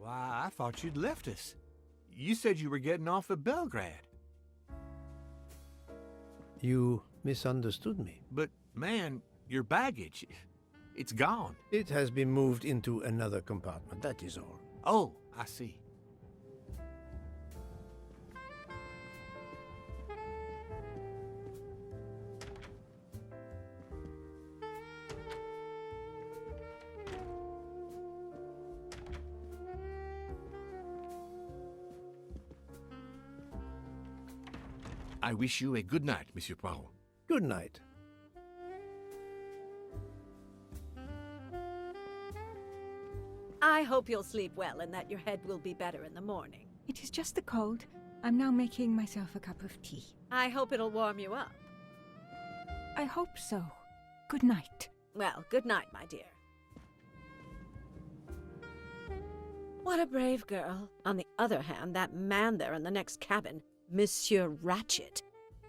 Why, I thought you'd left us. You said you were getting off at Belgrade. You misunderstood me. But, man, your baggage, it's gone. It has been moved into another compartment, that is all. Oh, I see. I wish you a good night, Monsieur Poirot. Good night. I hope you'll sleep well and that your head will be better in the morning. It is just a cold. I'm now making myself a cup of tea. I hope it'll warm you up. I hope so. Good night. Well, good night, my dear. What a brave girl. On the other hand, that man there in the next cabin, Monsieur Ratchet,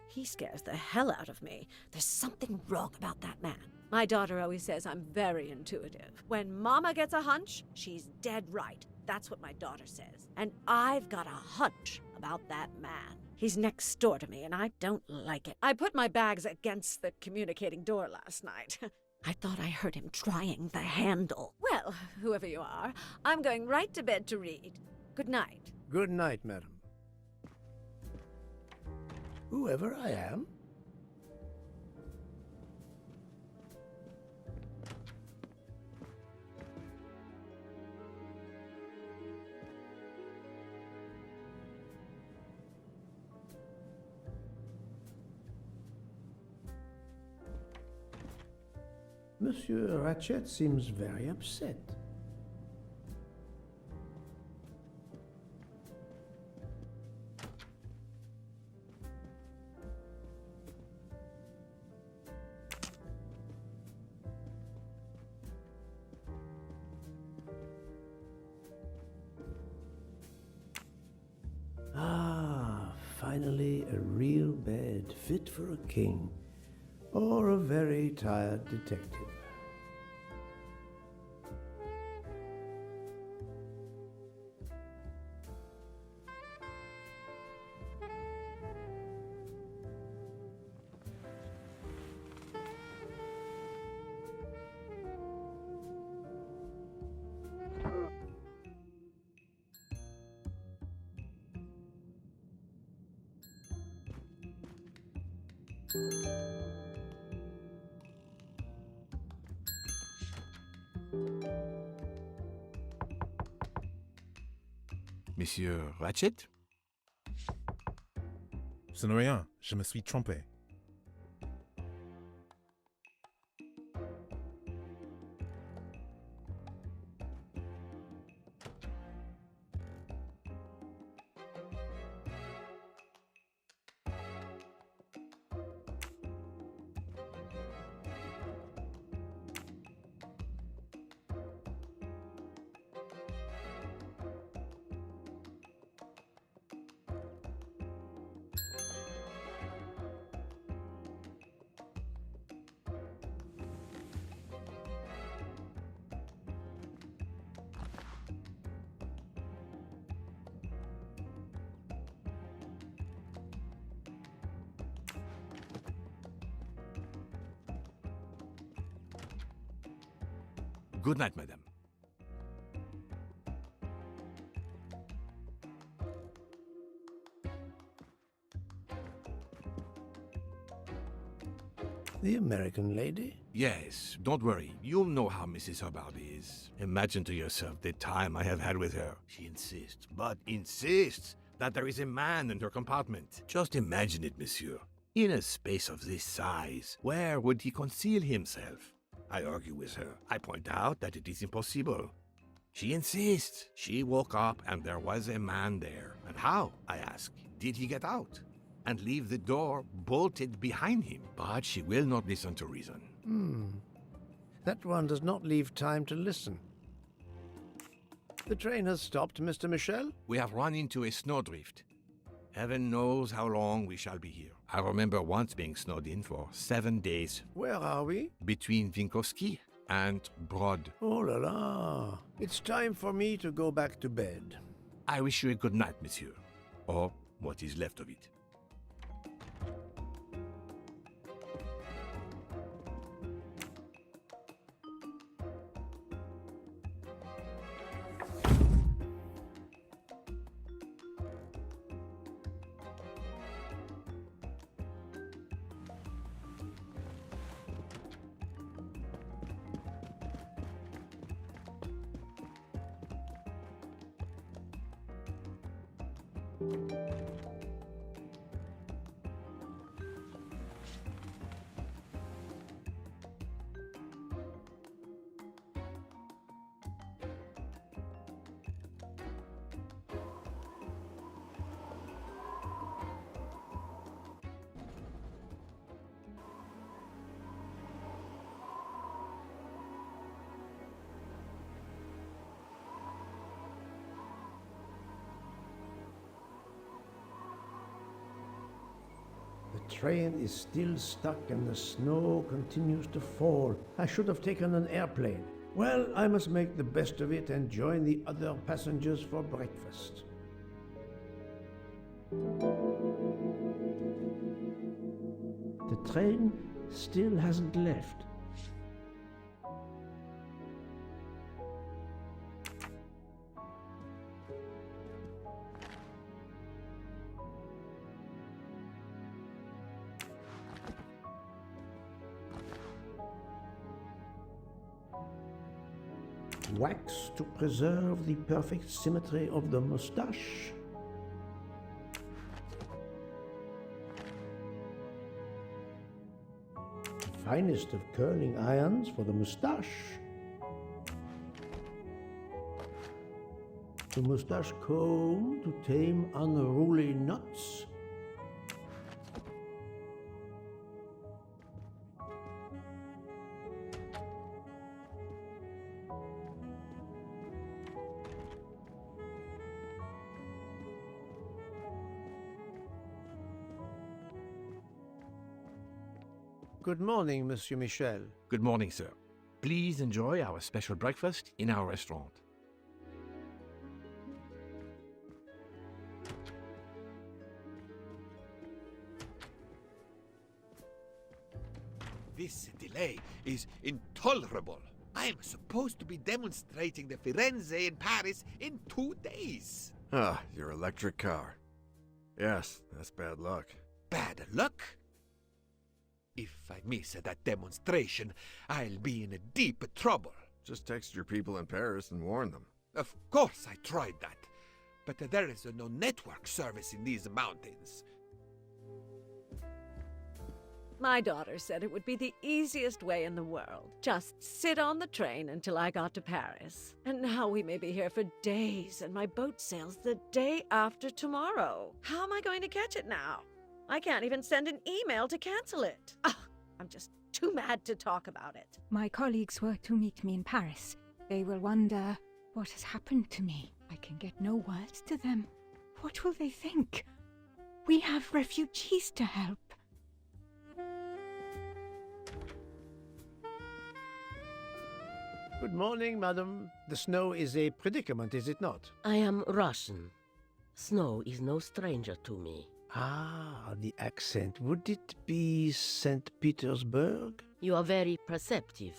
he scares the hell out of me. There's something wrong about that man. My daughter always says I'm very intuitive. When Mama gets a hunch, she's dead right. That's what my daughter says. And I've got a hunch about that man. He's next door to me, and I don't like it. I put my bags against the communicating door last night. I thought I heard him trying the handle. Well, whoever you are, I'm going right to bed to read. Good night. Good night, madam. Whoever I am? Monsieur Ratchet seems very upset. Ah, finally a real bed fit for a king or a very tired detective. Monsieur Ratchet? Ce n'est rien, je me suis trompé. Good night, madame. The American lady? Yes, don't worry. You'll know how Mrs. Hubbard is. Imagine to yourself the time I have had with her. She insists, but insists, that there is a man in her compartment. Just imagine it, monsieur. In a space of this size, where would he conceal himself? I argue with her. I point out that it is impossible. She insists. She woke up and there was a man there. And how, I ask, did he get out and leave the door bolted behind him? But she will not listen to reason. That one does not leave time to listen. The train has stopped, Mr. Michel? We have run into a snowdrift. Heaven knows how long we shall be here. I remember once being snowed in for 7 days. Where are we? Between Vinkovsky and Brod. Oh la la. It's time for me to go back to bed. I wish you a good night, monsieur. Or what is left of it. The train is still stuck and the snow continues to fall. I should have taken an airplane. Well, I must make the best of it and join the other passengers for breakfast. The train still hasn't left. Wax to preserve the perfect symmetry of the moustache. The finest of curling irons for the moustache. The moustache comb to tame unruly knots. Good morning, Monsieur Michel. Good morning, sir. Please enjoy our special breakfast in our restaurant. This delay is intolerable. I'm supposed to be demonstrating the Firenze in Paris in 2 days. Ah, your electric car. Yes, that's bad luck. Bad luck? If I miss that demonstration, I'll be in deep trouble. Just text your people in Paris and warn them. Of course I tried that, but there is no network service in these mountains. My daughter said it would be the easiest way in the world. Just sit on the train until I got to Paris. And now we may be here for days, and my boat sails the day after tomorrow. How am I going to catch it now? I can't even send an email to cancel it. I'm just too mad to talk about it. My colleagues were to meet me in Paris. They will wonder what has happened to me. I can get no words to them. What will they think? We have refugees to help. Good morning, madam. The snow is a predicament, is it not? I am Russian. Snow is no stranger to me. Ah, the accent. Would it be St. Petersburg? You are very perceptive.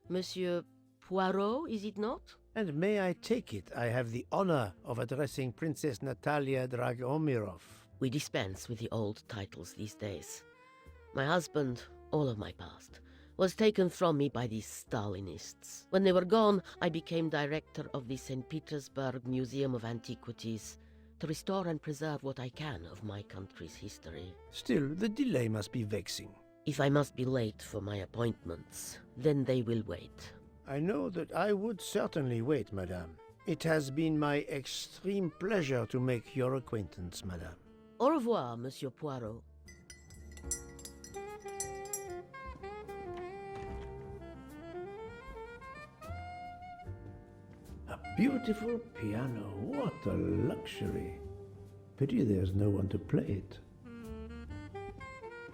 Monsieur Poirot, is it not? And may I take it, I have the honor of addressing Princess Natalia Dragomirov. We dispense with the old titles these days. My husband, all of my past, was taken from me by these Stalinists. When they were gone, I became director of the St. Petersburg Museum of Antiquities. to restore and preserve what I can of my country's history. Still, the delay must be vexing. If I must be late for my appointments, then they will wait. I know that I would certainly wait, madame. It has been my extreme pleasure to make your acquaintance, madame. Au revoir, Monsieur Poirot. A beautiful piano, what a luxury. Pity there's no one to play it.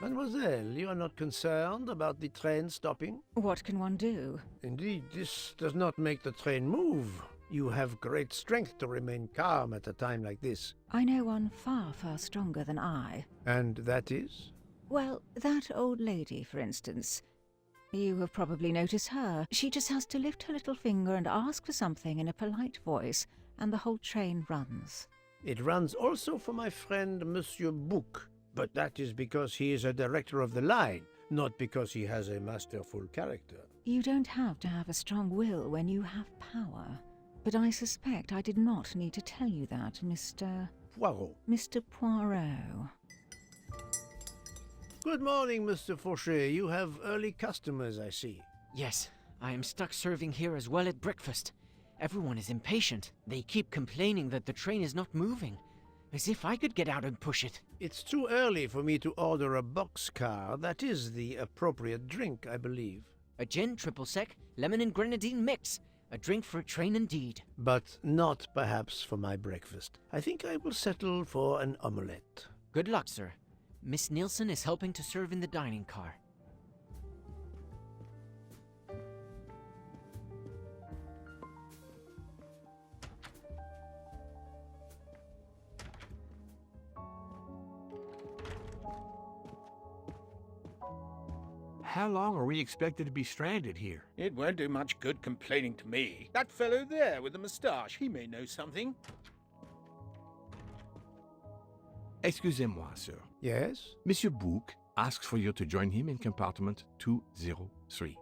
Mademoiselle, you are not concerned about the train stopping? What can one do? Indeed, this does not make the train move. You have great strength to remain calm at a time like this. I know one far, far stronger than I. And that is? Well, that old lady, for instance. You have probably noticed her. She just has to lift her little finger and ask for something in a polite voice, and the whole train runs. It runs also for my friend Monsieur Bouc, but that is because he is a director of the line, not because he has a masterful character. You don't have to have a strong will when you have power. But I suspect I did not need to tell you that, Mr. Poirot. Good morning, Mr. Fauchet. You have early customers, I see. Yes, I am stuck serving here as well at breakfast. Everyone is impatient. They keep complaining that the train is not moving. As if I could get out and push it. It's too early for me to order a boxcar. That is the appropriate drink, I believe. A gin triple sec, lemon and grenadine mix. A drink for a train indeed. But not perhaps for my breakfast. I think I will settle for an omelette. Good luck, sir. Miss Nielsen is helping to serve in the dining car. How long are we expected to be stranded here? It won't do much good complaining to me. That fellow there with the moustache, he may know something. Excusez-moi, sir. Yes? Monsieur Bouc asks for you to join him in compartment 203.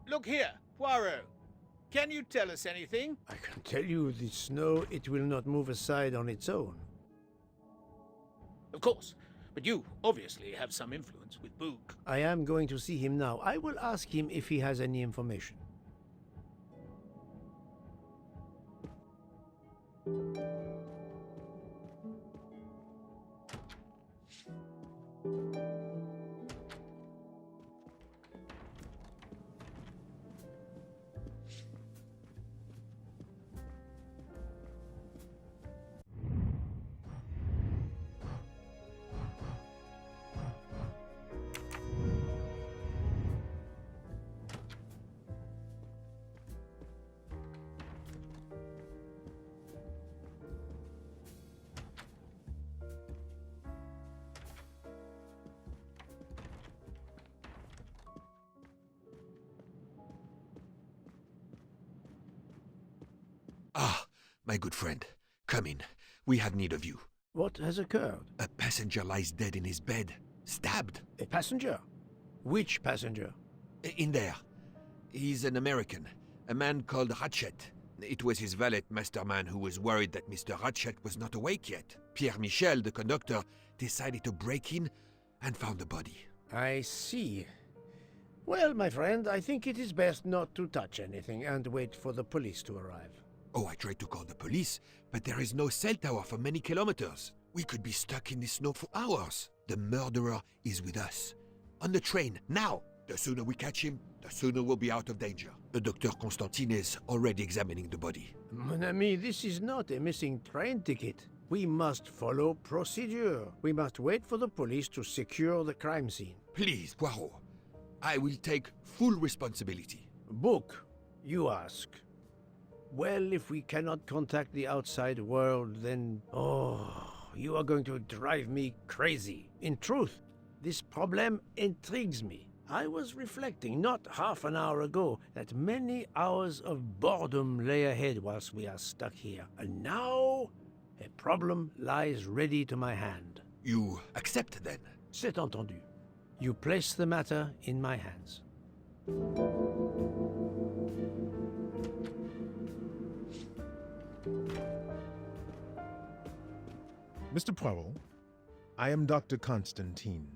Look here, Poirot. Can you tell us anything? I can tell you the snow, it will not move aside on its own. Of course, but you obviously have some influence with Bouc. I am going to see him now. I will ask him if he has any information. Ah, my good friend, come in. We have need of you. What has occurred? A passenger lies dead in his bed, stabbed. A passenger? Which passenger? In there. He's an American, a man called Ratchet. It was his valet masterman who was worried that Mr. Ratchet was not awake yet. Pierre Michel, the conductor, decided to break in and found the body. I see. Well, my friend, I think it is best not to touch anything and wait for the police to arrive. Oh, I tried to call the police, but there is no cell tower for many kilometers. We could be stuck in the snow for hours. The murderer is with us. On the train, now! The sooner we catch him, the sooner we'll be out of danger. Dr. Constantine is already examining the body. Mon ami, this is not a missing train ticket. We must follow procedure. We must wait for the police to secure the crime scene. Please, Poirot. I will take full responsibility. Book, you ask. Well, if we cannot contact the outside world, then... Oh, you are going to drive me crazy. In truth, this problem intrigues me. I was reflecting not half an hour ago that many hours of boredom lay ahead whilst we are stuck here. And now, a problem lies ready to my hand. You accept, then? C'est entendu. You place the matter in my hands. Mr. Poirot, I am Dr. Constantine.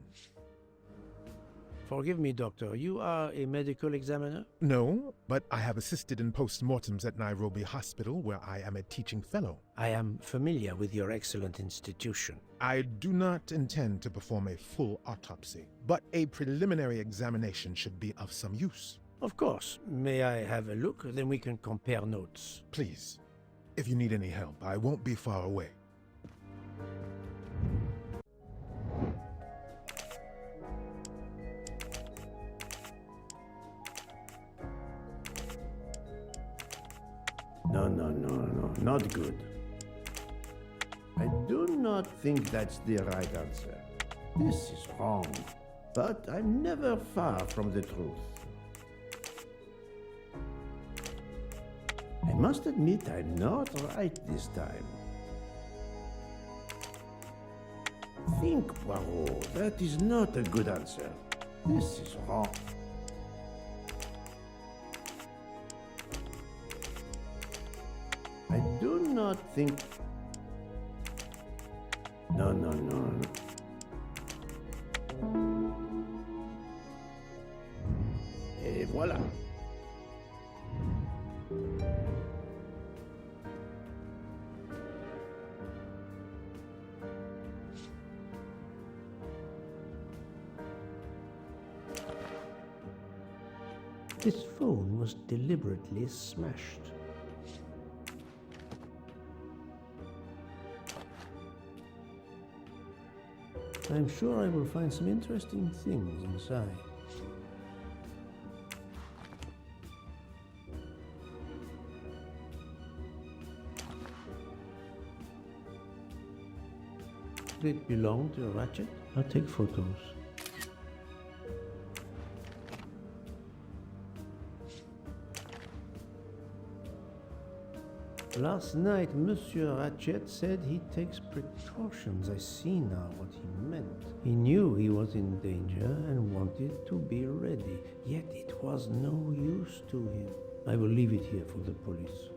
Forgive me, Doctor. You are a medical examiner? No, but I have assisted in post-mortems at Nairobi Hospital, where I am a teaching fellow. I am familiar with your excellent institution. I do not intend to perform a full autopsy, but a preliminary examination should be of some use. Of course. May I have a look? Then we can compare notes. Please, if you need any help, I won't be far away. No, not good. I do not think that's the right answer. This is wrong, but I'm never far from the truth. I must admit I'm not right this time. Think, Poirot, that is not a good answer. This is wrong. I do not think... No. Et voilà. This phone was deliberately smashed. I'm sure I will find some interesting things inside. Did it belong to Ratchet? I'll take photos. Last night, Monsieur Ratchet said he takes precautions. I see now what he meant. He knew he was in danger and wanted to be ready, yet it was no use to him. I will leave it here for the police.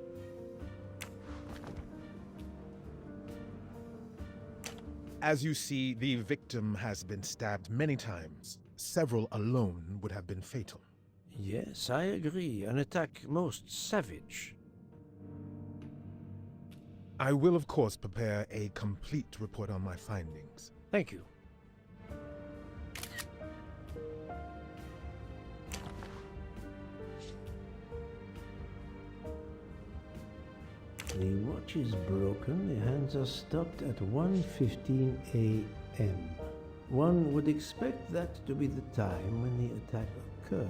As you see, the victim has been stabbed many times. Several alone would have been fatal. Yes, I agree. An attack most savage. I will, of course, prepare a complete report on my findings. Thank you. The watch is broken. The hands are stopped at 1:15 a.m. One would expect that to be the time when the attack occurred.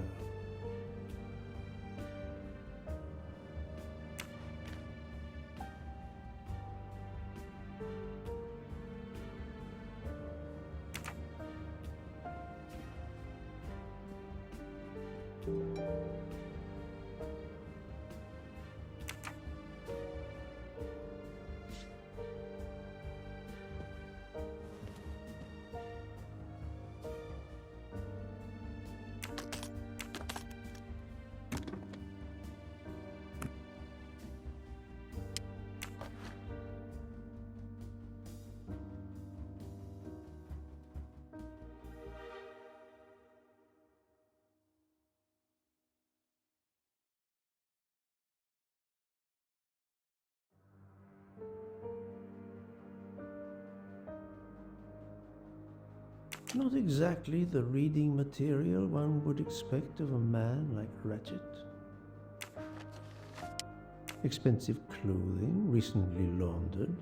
Not exactly the reading material one would expect of a man like Ratchet. Expensive clothing, recently laundered.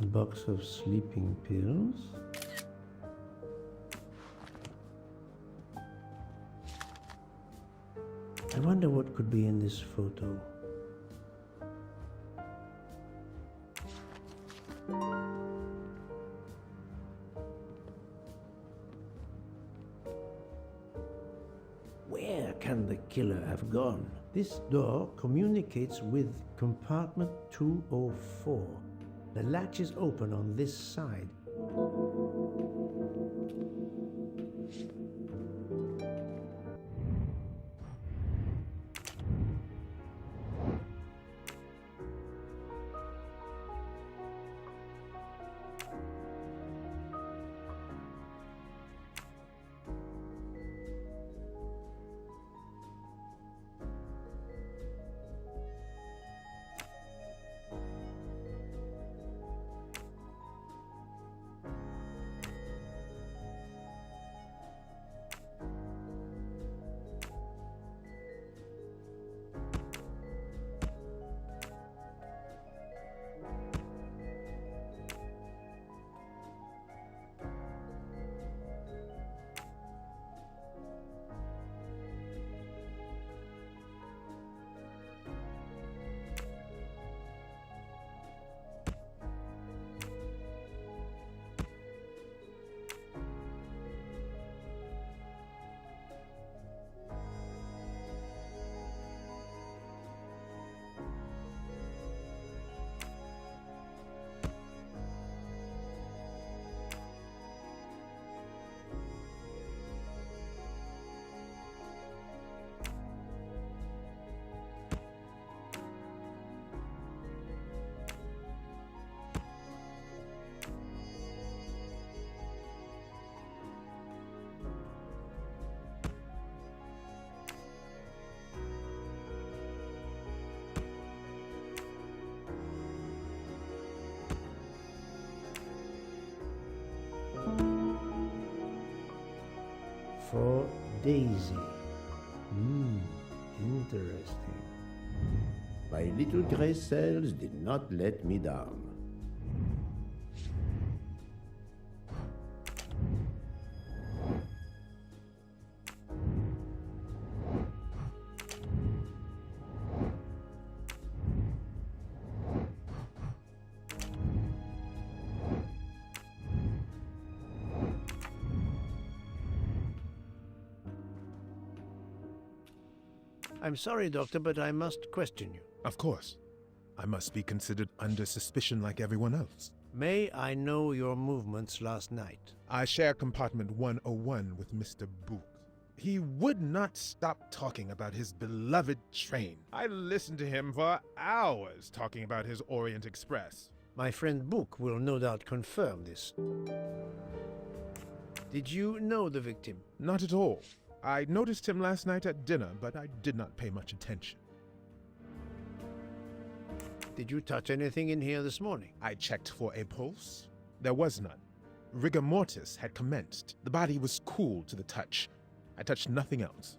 A box of sleeping pills. I wonder what could be in this photo. Where can the killer have gone? This door communicates with compartment 204. The latch is open on this side. Daisy. Interesting. My little gray cells did not let me down. I'm sorry, Doctor, but I must question you. Of course. I must be considered under suspicion like everyone else. May I know your movements last night? I share compartment 101 with Mr. Book. He would not stop talking about his beloved train. I listened to him for hours talking about his Orient Express. My friend Book will no doubt confirm this. Did you know the victim? Not at all. I noticed him last night at dinner, but I did not pay much attention. Did you touch anything in here this morning? I checked for a pulse. There was none. Rigor mortis had commenced. The body was cool to the touch. I touched nothing else.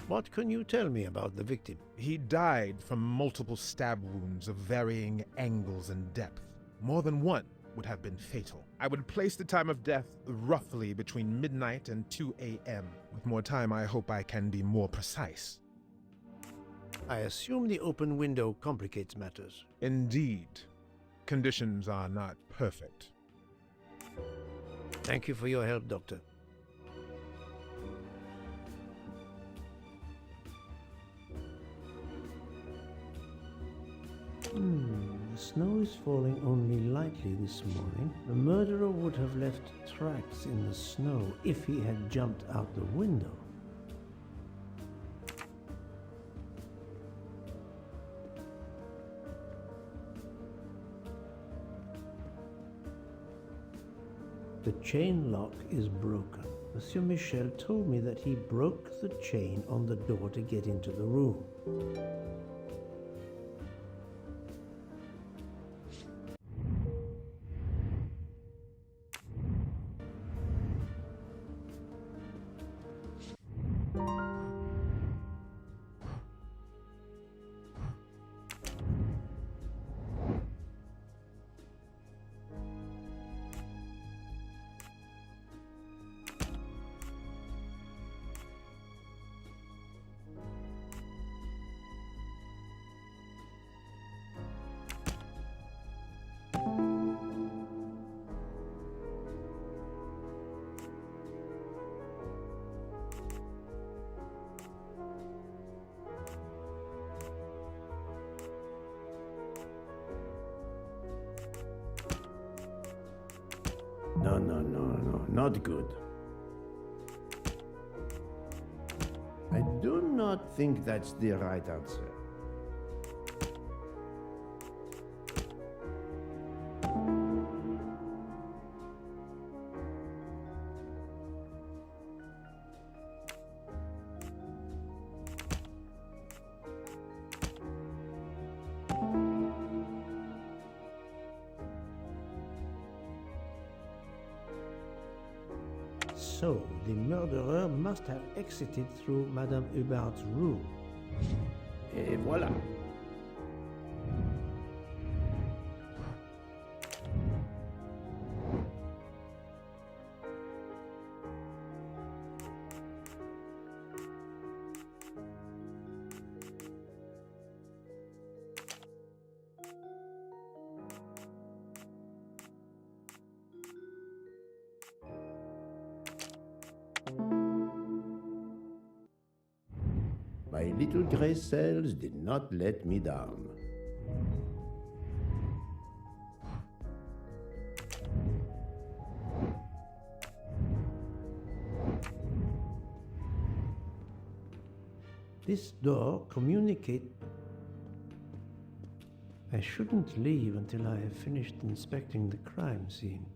What can you tell me about the victim? He died from multiple stab wounds of varying angles and depth. More than one would have been fatal. I would place the time of death roughly between midnight and 2 a.m. With more time, I hope I can be more precise. I assume the open window complicates matters. Indeed. Conditions are not perfect. Thank you for your help, Doctor. The snow is falling only lightly this morning. The murderer would have left tracks in the snow if he had jumped out the window. The chain lock is broken. Monsieur Michel told me that he broke the chain on the door to get into the room. No, not good. I do not think that's the right answer. So, the murderer must have exited through Madame Hubbard's room. Et voilà. My little gray cells did not let me down. This door communicates. I shouldn't leave until I have finished inspecting the crime scene.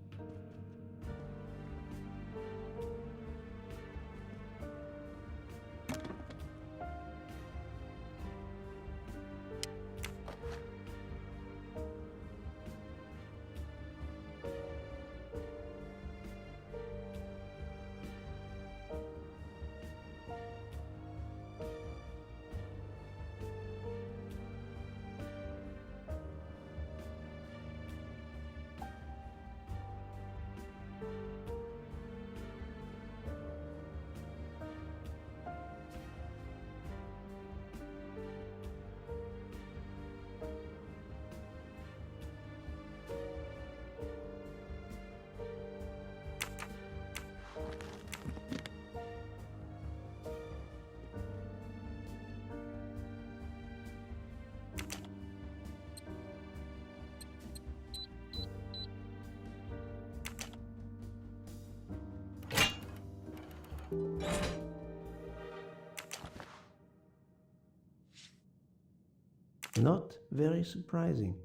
Not very surprising.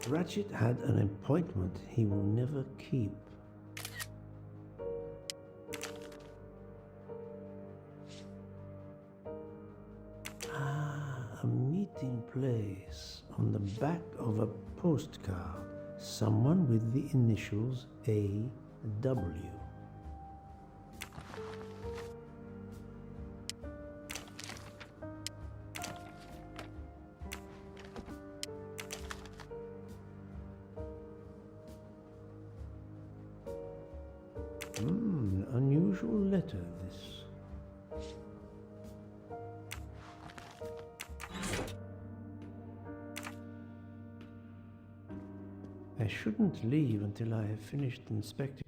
Ratchet had an appointment he will never keep. A meeting place on the back of a postcard. Someone with the initials A.W. Unusual letter, this. I shouldn't leave until I have finished inspecting.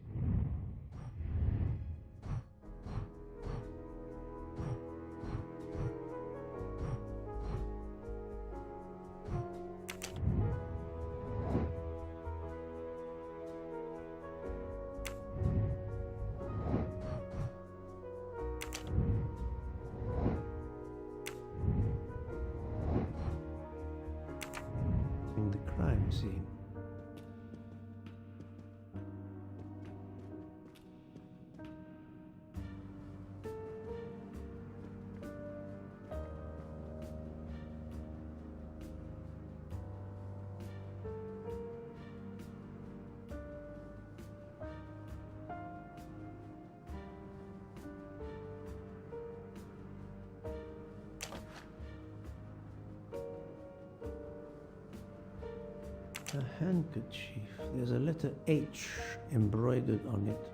The crime scene. A handkerchief. There's a letter H embroidered on it.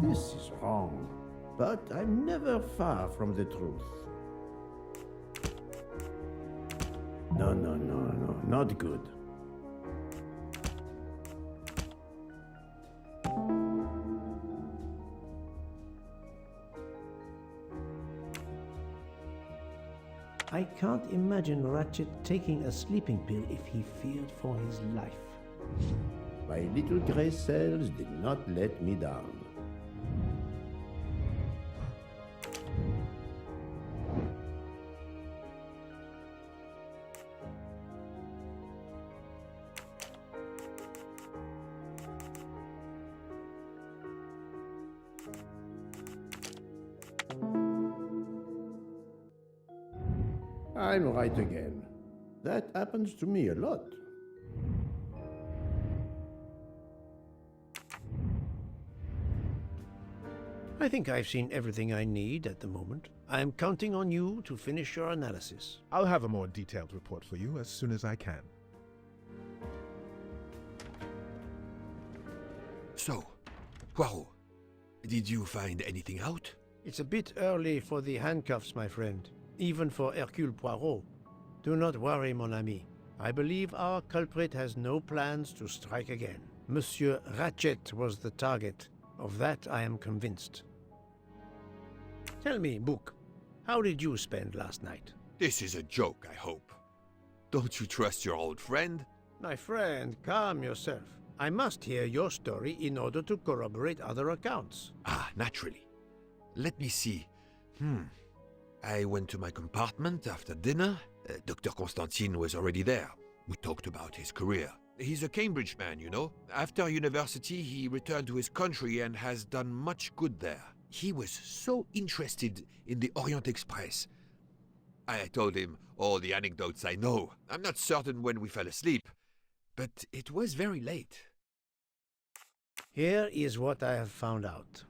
This is wrong, but I'm never far from the truth. No, not good. I can't imagine Ratchet taking a sleeping pill if he feared for his life. My little gray cells did not let me down. I'm right again. That happens to me a lot. I think I've seen everything I need at the moment. I'm counting on you to finish your analysis. I'll have a more detailed report for you as soon as I can. So, Poirot, did you find anything out? It's a bit early for the handcuffs, my friend. Even for Hercule Poirot. Do not worry, mon ami. I believe our culprit has no plans to strike again. Monsieur Ratchet was the target. Of that I am convinced. Tell me, Book, how did you spend last night? This is a joke, I hope. Don't you trust your old friend? My friend, calm yourself. I must hear your story in order to corroborate other accounts. Ah, naturally. Let me see. I went to my compartment after dinner. Dr. Constantine was already there. We talked about his career. He's a Cambridge man, you know. After university, he returned to his country and has done much good there. He was so interested in the Orient Express. I told him all the anecdotes I know. I'm not certain when we fell asleep, but it was very late. Here is what I have found out.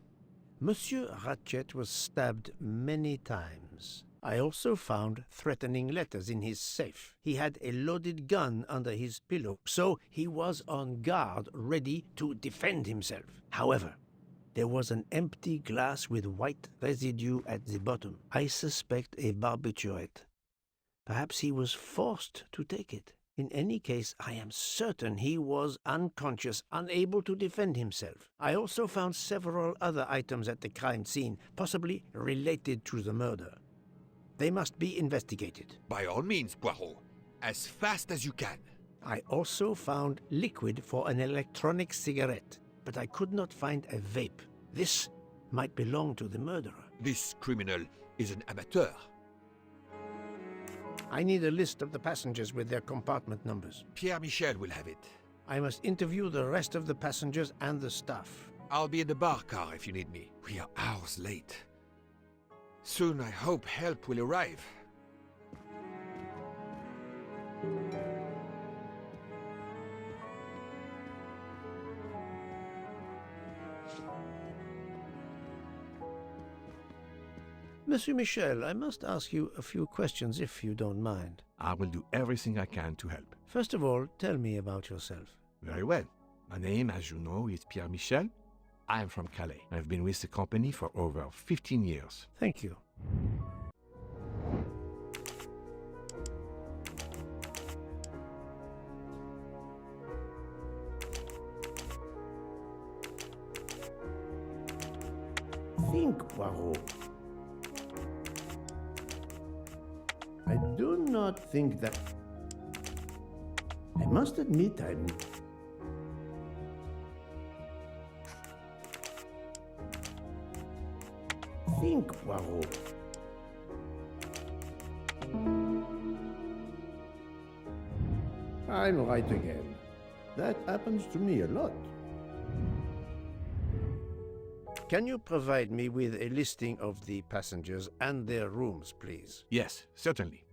Monsieur Ratchet was stabbed many times. I also found threatening letters in his safe. He had a loaded gun under his pillow, so he was on guard, ready to defend himself. However, there was an empty glass with white residue at the bottom. I suspect a barbiturate. Perhaps he was forced to take it. In any case, I am certain he was unconscious, unable to defend himself. I also found several other items at the crime scene, possibly related to the murder. They must be investigated. By all means, Poirot. As fast as you can. I also found liquid for an electronic cigarette, but I could not find a vape. This might belong to the murderer. This criminal is an amateur. I need a list of the passengers with their compartment numbers. Pierre Michel will have it. I must interview the rest of the passengers and the staff. I'll be in the bar car if you need me. We are hours late. Soon I hope help will arrive. Monsieur Michel, I must ask you a few questions if you don't mind. I will do everything I can to help. First of all, tell me about yourself. Very well. My name, as you know, is Pierre Michel. I am from Calais. I've been with the company for over 15 years. Thank you. Think, Poirot. I do not think that... I must admit I'm... Think, Poirot. I'm right again. That happens to me a lot. Can you provide me with a listing of the passengers and their rooms, please? Yes, certainly.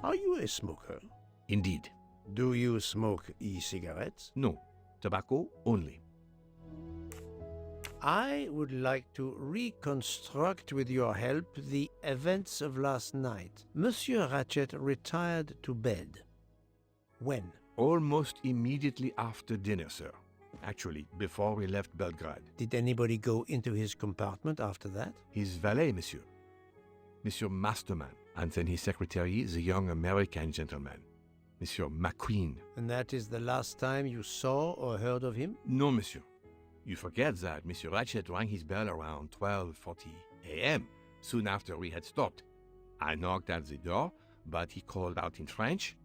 Are you a smoker? Indeed. Do you smoke e-cigarettes? No, tobacco only. I would like to reconstruct with your help the events of last night. Monsieur Ratchet retired to bed. When? Almost immediately after dinner, sir. Actually, before we left Belgrade. Did anybody go into his compartment after that? His valet, monsieur. Monsieur Masterman. And then his secretary, the young American gentleman. Monsieur McQueen. And that is the last time you saw or heard of him? No, monsieur. You forget that Monsieur Ratchet rang his bell around 12:40 a.m., soon after we had stopped. I knocked at the door, but he called out in French,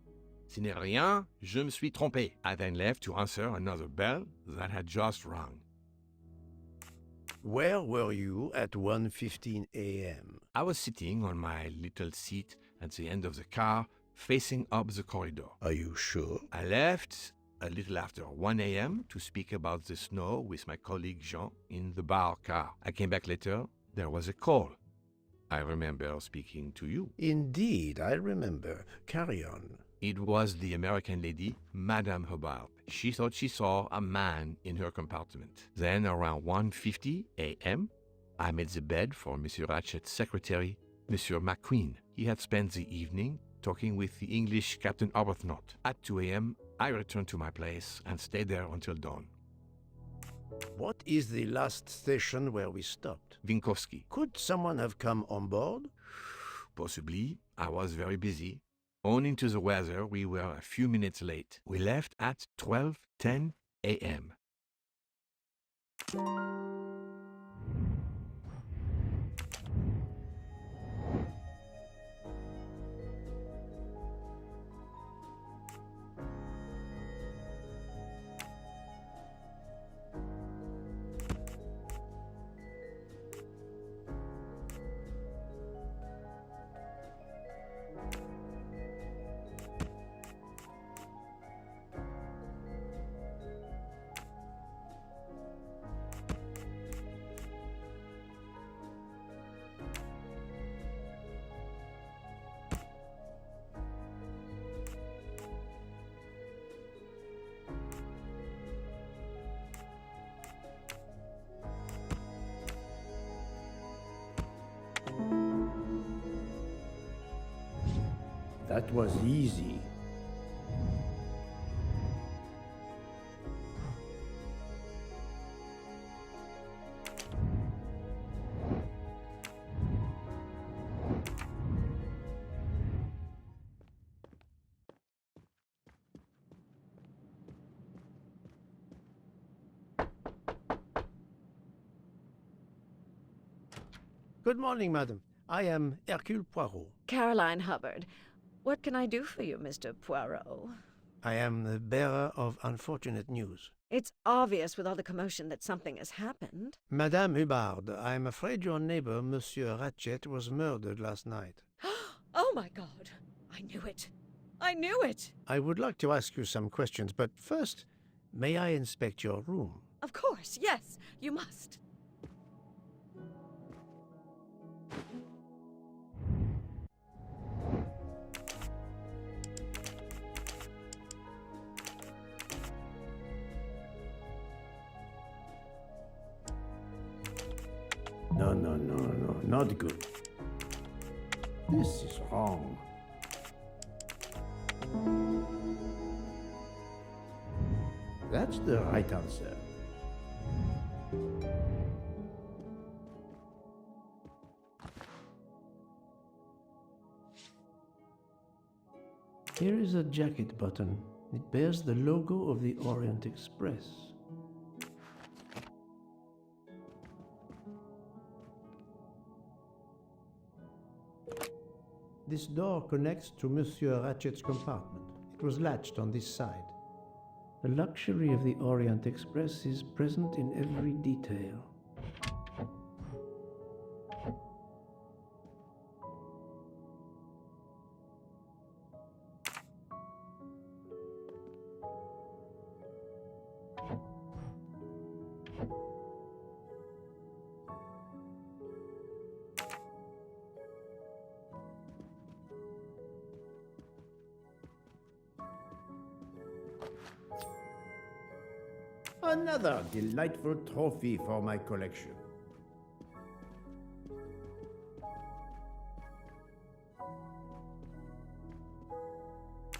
"Ce n'est rien, je me suis trompé." I then left to answer another bell that had just rung. Where were you at 1:15 a.m.? I was sitting on my little seat at the end of the car, facing up the corridor. Are you sure? I left a little after 1 a.m. to speak about the snow with my colleague Jean in the bar car. I came back later. There was a call. I remember speaking to you. Indeed, I remember. Carry on. It was the American lady, Madame Hubbard. She thought she saw a man in her compartment. Then, around 1:50 a.m., I made the bed for Monsieur Ratchet's secretary, Monsieur McQueen. He had spent the evening talking with the English Captain Arbuthnot. At 2 a.m., I returned to my place and stayed there until dawn. What is the last station where we stopped? Vinkovsky. Could someone have come on board? Possibly. I was very busy. Owing to the weather, we were a few minutes late. We left at 12:10 a.m. That was easy. Good morning, madam. I am Hercule Poirot. Caroline Hubbard. What can I do for you, Mr. Poirot? I am the bearer of unfortunate news. It's obvious with all the commotion that something has happened. Madame Hubbard, I am afraid your neighbor, Monsieur Ratchet, was murdered last night. Oh my God! I knew it! I knew it! I would like to ask you some questions, but first, may I inspect your room? Of course, yes, you must. No, not good. This is wrong. That's the right answer. Here is a jacket button. It bears the logo of the Orient Express. This door connects to Monsieur Ratchet's compartment. It was latched on this side. The luxury of the Orient Express is present in every detail. Another delightful trophy for my collection.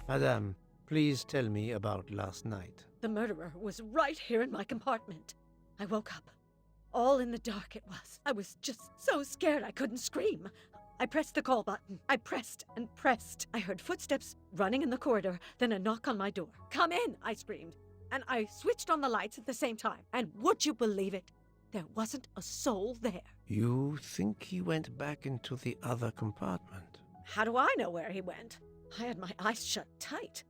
Madame, please tell me about last night. The murderer was right here in my compartment. I woke up. All in the dark it was. I was just so scared I couldn't scream. I pressed the call button. I pressed and pressed. I heard footsteps running in the corridor, then a knock on my door. "Come in," I screamed. And I switched on the lights at the same time. And would you believe it? There wasn't a soul there. You think he went back into the other compartment? How do I know where he went? I had my eyes shut tight.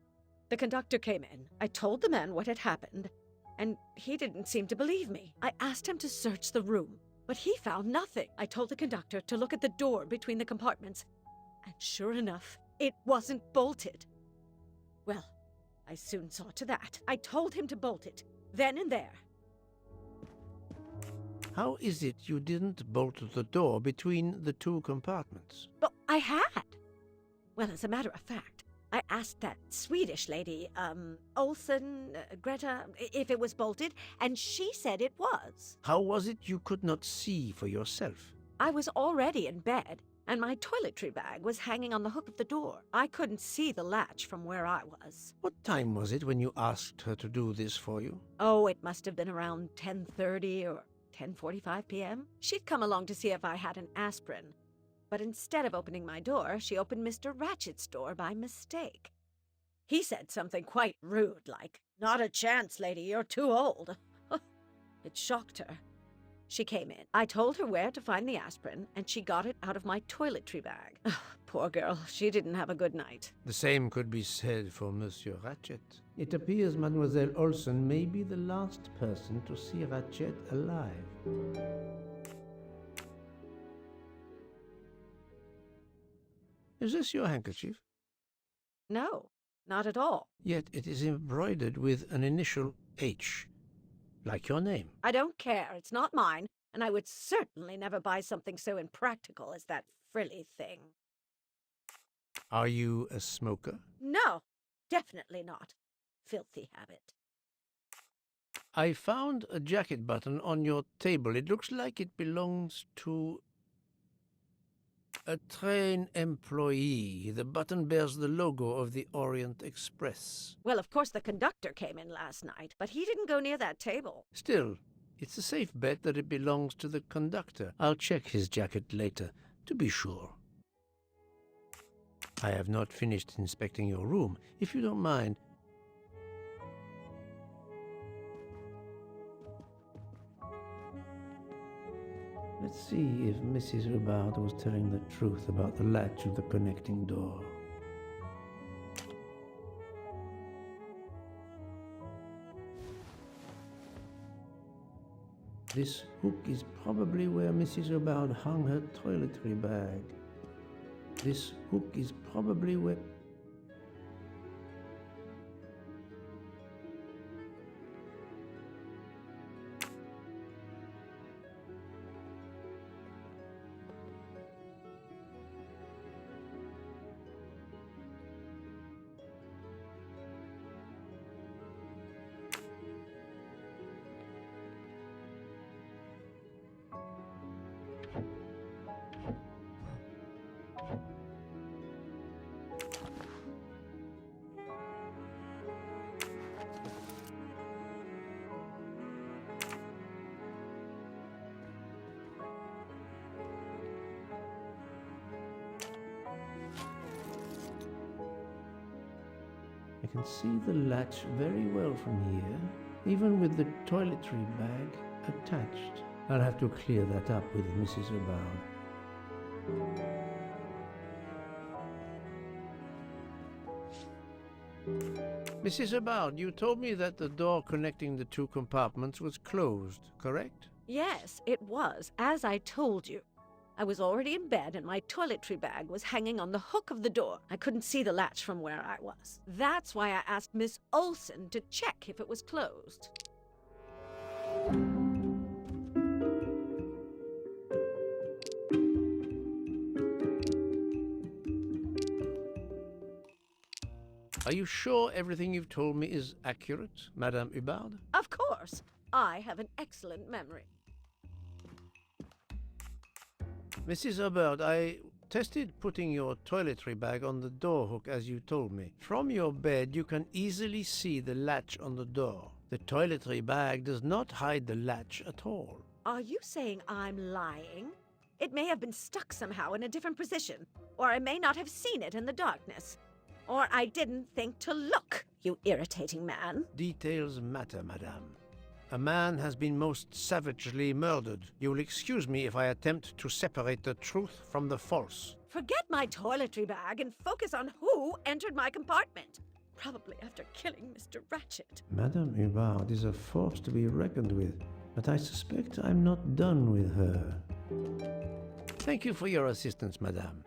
The conductor came in. I told the man what had happened, and he didn't seem to believe me. I asked him to search the room, but he found nothing. I told the conductor to look at the door between the compartments, and sure enough, it wasn't bolted. Well, I soon saw to that. I told him to bolt it, then and there. How is it you didn't bolt the door between the two compartments? But I had. Well, as a matter of fact, I asked that Swedish lady, Olsen, Greta, if it was bolted, and she said it was. How was it you could not see for yourself? I was already in bed, and my toiletry bag was hanging on the hook of the door. I couldn't see the latch from where I was. What time was it when you asked her to do this for you? Oh, it must have been around 10:30 or 10:45 p.m. She'd come along to see if I had an aspirin. But instead of opening my door, she opened Mr. Ratchet's door by mistake. He said something quite rude, like, "Not a chance, lady, you're too old." It shocked her. She came in. I told her where to find the aspirin, and she got it out of my toiletry bag. Poor girl, she didn't have a good night. The same could be said for Monsieur Ratchet. It appears Mademoiselle Olsen may be the last person to see Ratchet alive. Is this your handkerchief? No, not at all. Yet it is embroidered with an initial H, like your name. I don't care. It's not mine, and I would certainly never buy something so impractical as that frilly thing. Are you a smoker? No, definitely not. Filthy habit. I found a jacket button on your table. It looks like it belongs to... A train employee. The button bears the logo of the Orient Express. Well, of course the conductor came in last night, but he didn't go near that table. Still, it's a safe bet that it belongs to the conductor. I'll check his jacket later, to be sure. I have not finished inspecting your room. If you don't mind, let's see if Mrs. Hubbard was telling the truth about the latch of the connecting door. This hook is probably where Mrs. Hubbard hung her toiletry bag. This hook is probably where... I can see the latch very well from here, even with the toiletry bag attached. I'll have to clear that up with Mrs. Hubbard. Mrs. Hubbard, you told me that the door connecting the two compartments was closed, correct? Yes, it was, as I told you. I was already in bed and my toiletry bag was hanging on the hook of the door. I couldn't see the latch from where I was. That's why I asked Miss Olsen to check if it was closed. Are you sure everything you've told me is accurate, Madame Hubbard? Of course. I have an excellent memory. Mrs. Hubbard, I tested putting your toiletry bag on the door hook as you told me. From your bed, you can easily see the latch on the door. The toiletry bag does not hide the latch at all. Are you saying I'm lying? It may have been stuck somehow in a different position, or I may not have seen it in the darkness. Or I didn't think to look, you irritating man. Details matter, madame. A man has been most savagely murdered. You will excuse me if I attempt to separate the truth from the false. Forget my toiletry bag and focus on who entered my compartment. Probably after killing Mr. Ratchet. Madame Hubbard is a force to be reckoned with, but I suspect I'm not done with her. Thank you for your assistance, madame.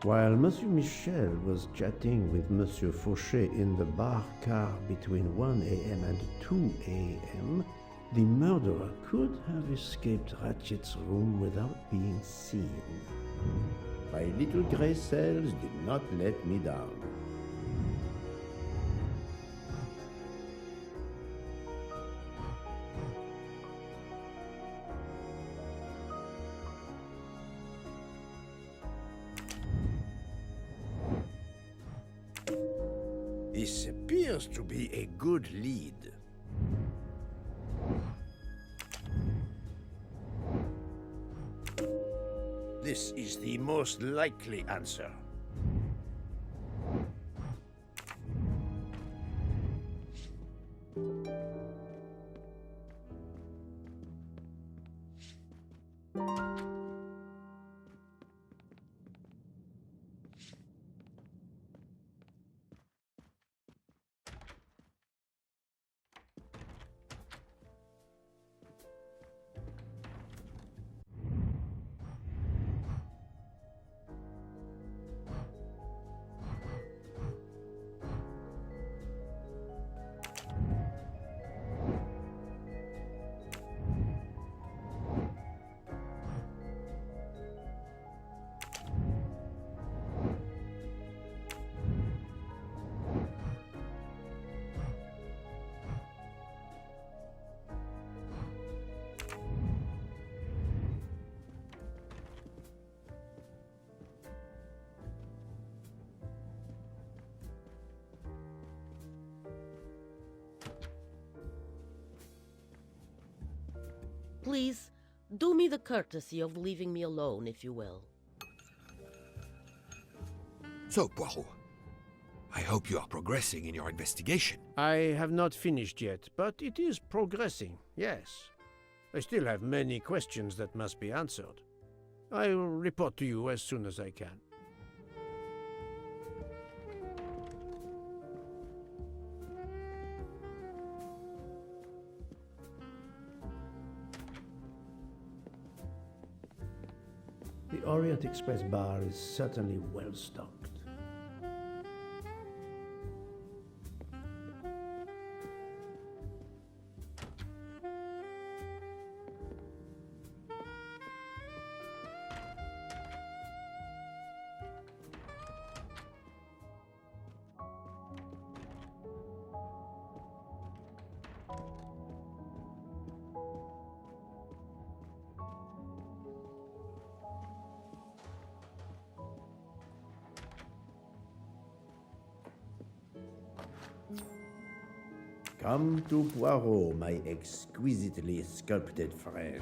While Monsieur Michel was chatting with Monsieur Fauchet in the bar car between 1 a.m. and 2 a.m., the murderer could have escaped Ratchet's room without being seen. My little gray cells did not let me down. This appears to be a good lead. This is the most likely answer. Please, do me the courtesy of leaving me alone, if you will. So, Poirot, I hope you are progressing in your investigation. I have not finished yet, but it is progressing, yes. I still have many questions that must be answered. I will report to you as soon as I can. The Orient Express bar is certainly well stocked. Come to Poirot, my exquisitely sculpted friend.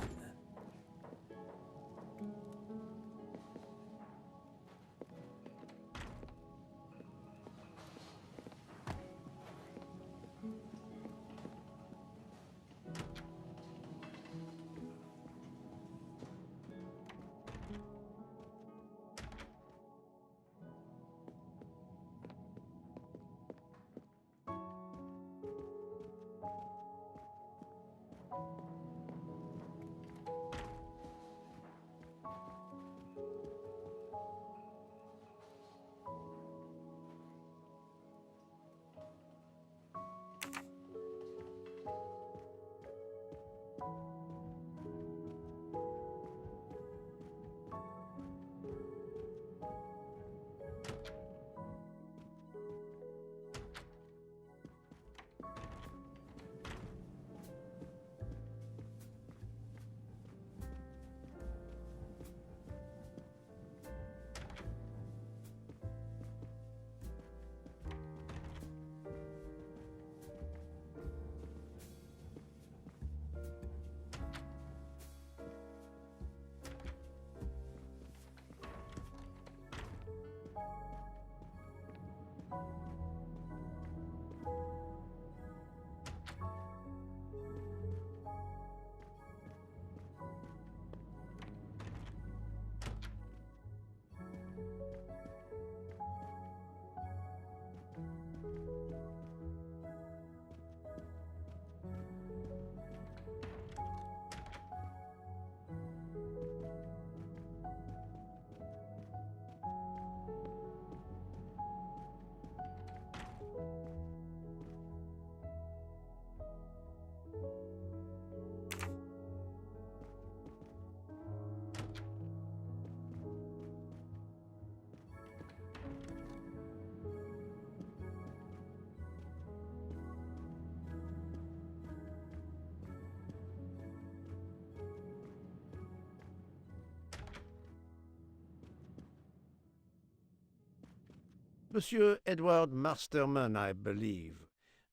Monsieur Edward Masterman, I believe.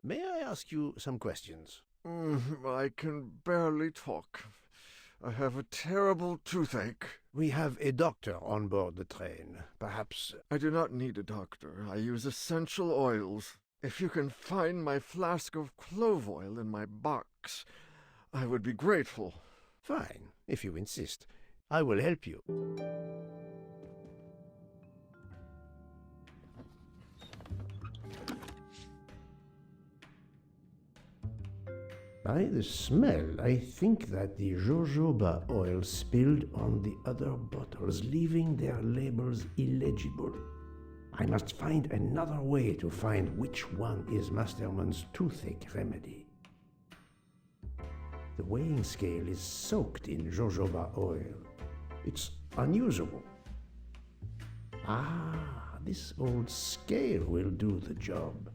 May I ask you some questions? I can barely talk. I have a terrible toothache. We have a doctor on board the train. Perhaps... I do not need a doctor. I use essential oils. If you can find my flask of clove oil in my box, I would be grateful. Fine, if you insist. I will help you. By the smell, I think that the jojoba oil spilled on the other bottles, leaving their labels illegible. I must find another way to find which one is Masterman's toothache remedy. The weighing scale is soaked in jojoba oil. It's unusable. Ah, this old scale will do the job.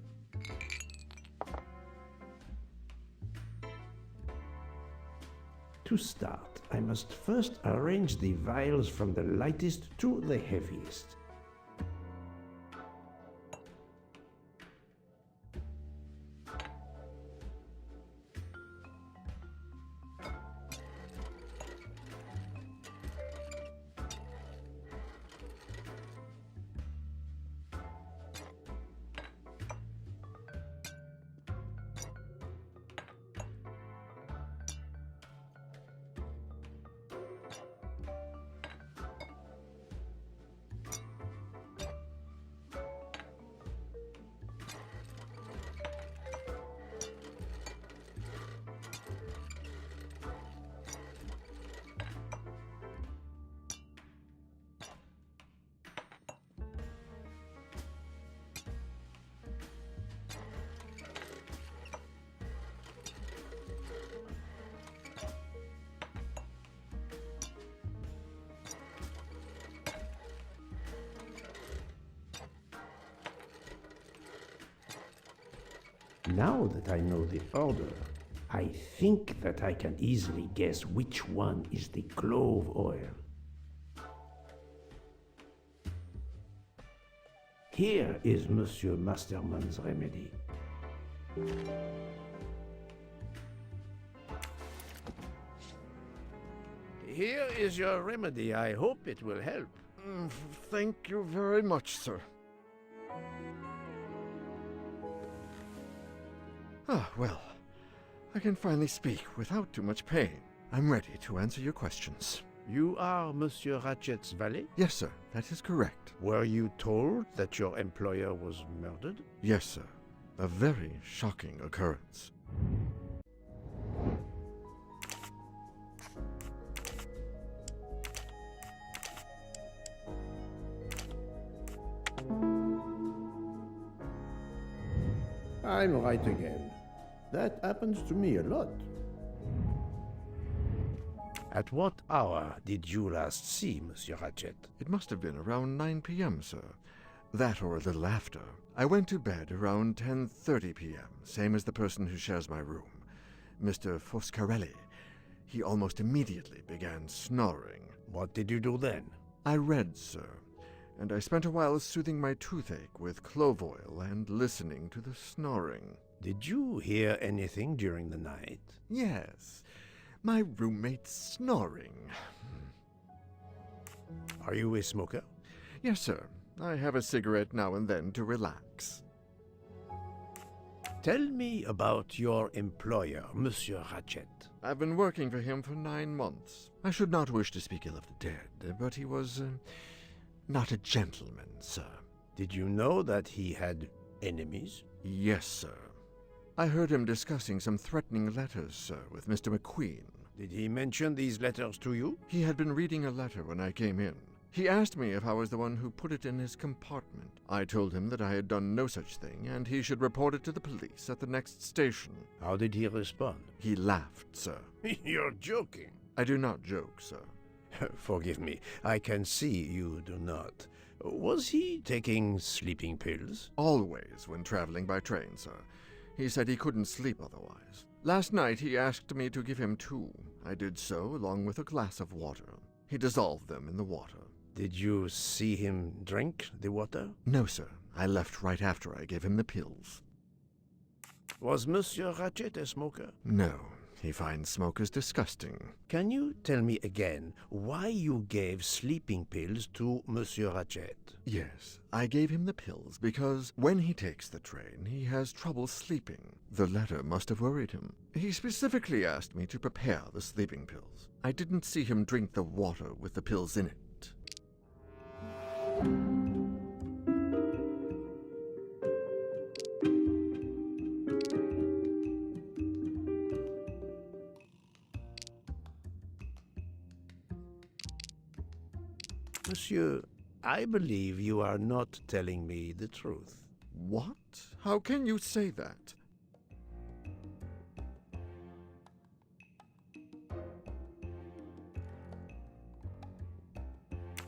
To start, I must first arrange the vials from the lightest to the heaviest. Now that I know the order, I think that I can easily guess which one is the clove oil. Here is Monsieur Masterman's remedy. Here is your remedy. I hope it will help. Thank you very much, sir. Ah, well, I can finally speak without too much pain. I'm ready to answer your questions. You are Monsieur Ratchet's valet? Yes, sir, that is correct. Were you told that your employer was murdered? Yes, sir. A very shocking occurrence. I'm right again. That happens to me a lot. At what hour did you last see Monsieur Ratchet? It must have been around 9 p.m., sir. That or a little after. I went to bed around 10:30 p.m., same as the person who shares my room, Mr. Foscarelli. He almost immediately began snoring. What did you do then? I read, sir, and I spent a while soothing my toothache with clove oil and listening to the snoring. Did you hear anything during the night? Yes, my roommate's snoring. Are you a smoker? Yes, sir. I have a cigarette now and then to relax. Tell me about your employer, Monsieur Ratchet. I've been working for him for 9 months. I should not wish to speak ill of the dead, but he was not a gentleman, sir. Did you know that he had enemies? Yes, sir. I heard him discussing some threatening letters, sir, with Mr. McQueen. Did he mention these letters to you? He had been reading a letter when I came in. He asked me if I was the one who put it in his compartment. I told him that I had done no such thing, and he should report it to the police at the next station. How did he respond? He laughed, sir. You're joking. I do not joke, sir. Forgive me, I can see you do not. Was he taking sleeping pills? Always when traveling by train, sir. He said he couldn't sleep otherwise. Last night he asked me to give him 2. I did so, along with a glass of water. He dissolved them in the water. Did you see him drink the water? No, sir. I left right after I gave him the pills. Was Monsieur Ratchet a smoker? No. He finds smokers disgusting. Can you tell me again why you gave sleeping pills to Monsieur Ratchet? Yes, I gave him the pills because when he takes the train, he has trouble sleeping. The letter must have worried him. He specifically asked me to prepare the sleeping pills. I didn't see him drink the water with the pills in it. Monsieur, I believe you are not telling me the truth. What? How can you say that?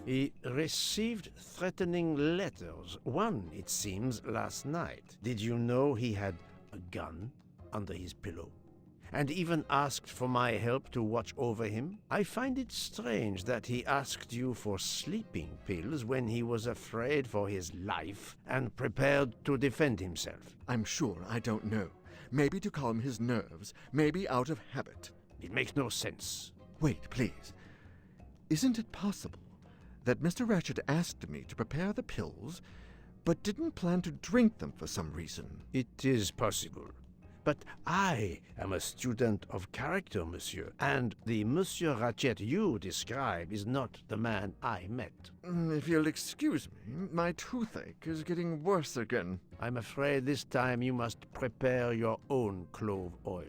He received threatening letters. One, it seems, last night. Did you know he had a gun under his pillow? And even asked for my help to watch over him? I find it strange that he asked you for sleeping pills when he was afraid for his life and prepared to defend himself. I'm sure I don't know. Maybe to calm his nerves, maybe out of habit. It makes no sense. Wait, please. Isn't it possible that Mr. Ratchet asked me to prepare the pills, but didn't plan to drink them for some reason? It is possible. But I am a student of character, monsieur, and the Monsieur Ratchet you describe is not the man I met. If you'll excuse me, my toothache is getting worse again. I'm afraid this time you must prepare your own clove oil.